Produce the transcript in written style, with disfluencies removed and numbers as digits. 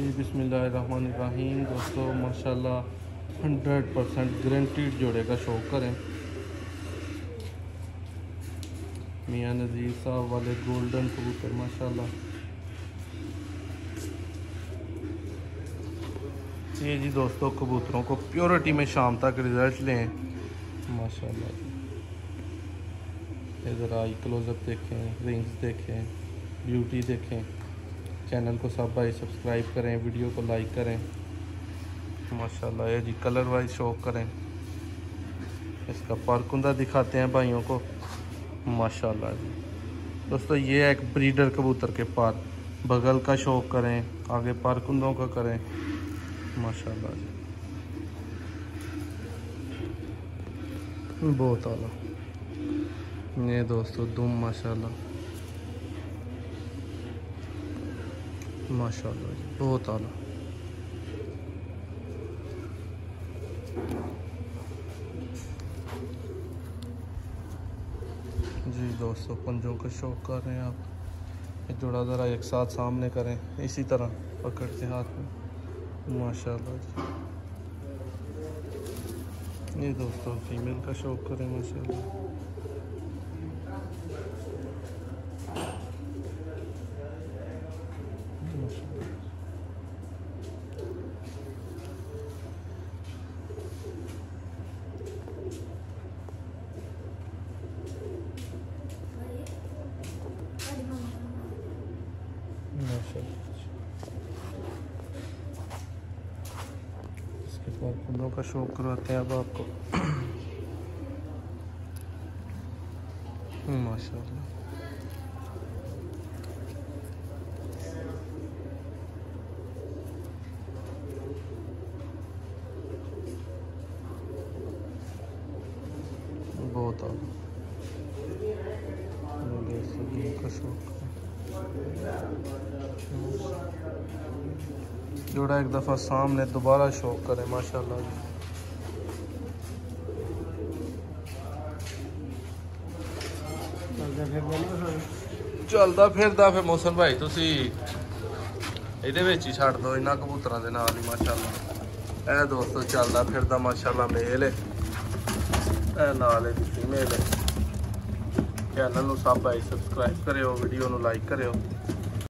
जी बिस्मिल्लाहिर्रहमानिर्रहीम। दोस्तों माशाल्लाह 100% गारंटीड जोड़े का शौक करें। मियाँ नज़ीर साहब वाले गोल्डन कबूतर माशाल्लाह। ये जी दोस्तों कबूतरों को प्योरिटी में शाम तक रिज़ल्ट लें माशाल्लाह। इधर आई क्लोजअप देखें, रिंग्स देखें, ब्यूटी देखें। चैनल को सब भाई सब्सक्राइब करें, वीडियो को लाइक करें माशाल्लाह। ये जी कलर वाइज शौक करें। इसका पारकुंदा दिखाते हैं भाइयों को माशाल्लाह जी। दोस्तों ये एक ब्रीडर कबूतर के पार बगल का शौक करें, आगे पारकुंदों का करें माशाल्लाह जी। बहुत आला ये दोस्तों दुम माशाल्लाह माशाल्लाह जी, बहुत आला। जी दोस्तों पंजों का शौक कर रहे हैं आप। ये जोड़ा ज़रा एक साथ सामने करें, इसी तरह पकड़ के हाथ में माशाल्लाह जी। ये दोस्तों फीमेल का शौक करें माशाल्लाह। इसके बाद फूलों का शौक करवाते हैं अब आपको माशाल्लाह। बहुत आला का शौक। जोड़ा एक दफ़ा सामने दोबारा शौक करें माशाल्लाह जी। चलदा फिरदा फिर मौसम भाई तुसी ਇਹਦੇ ਵਿੱਚ ਹੀ ਛੱਡ ਦੋ ਇਹਨਾਂ ਕਬੂਤਰਾਂ ਦੇ ਨਾਲ ਹੀ ਮਾਸ਼ਾਅੱਲਾ। ਇਹ ਦੋਸਤੋ ਚੱਲਦਾ ਫਿਰਦਾ ਮਾਸ਼ਾਅੱਲਾ ਮੇਲ ਹੈ, ਇਹ ਨਾਲ ਇਹਦੀ ਫੀਮੇਲ ਹੈ। ਚੈਨਲ ਨੂੰ ਸਭ ਭਾਈ ਸਬਸਕ੍ਰਾਈਬ ਕਰਿਓ, ਵੀਡੀਓ ਨੂੰ ਲਾਈਕ ਕਰਿਓ।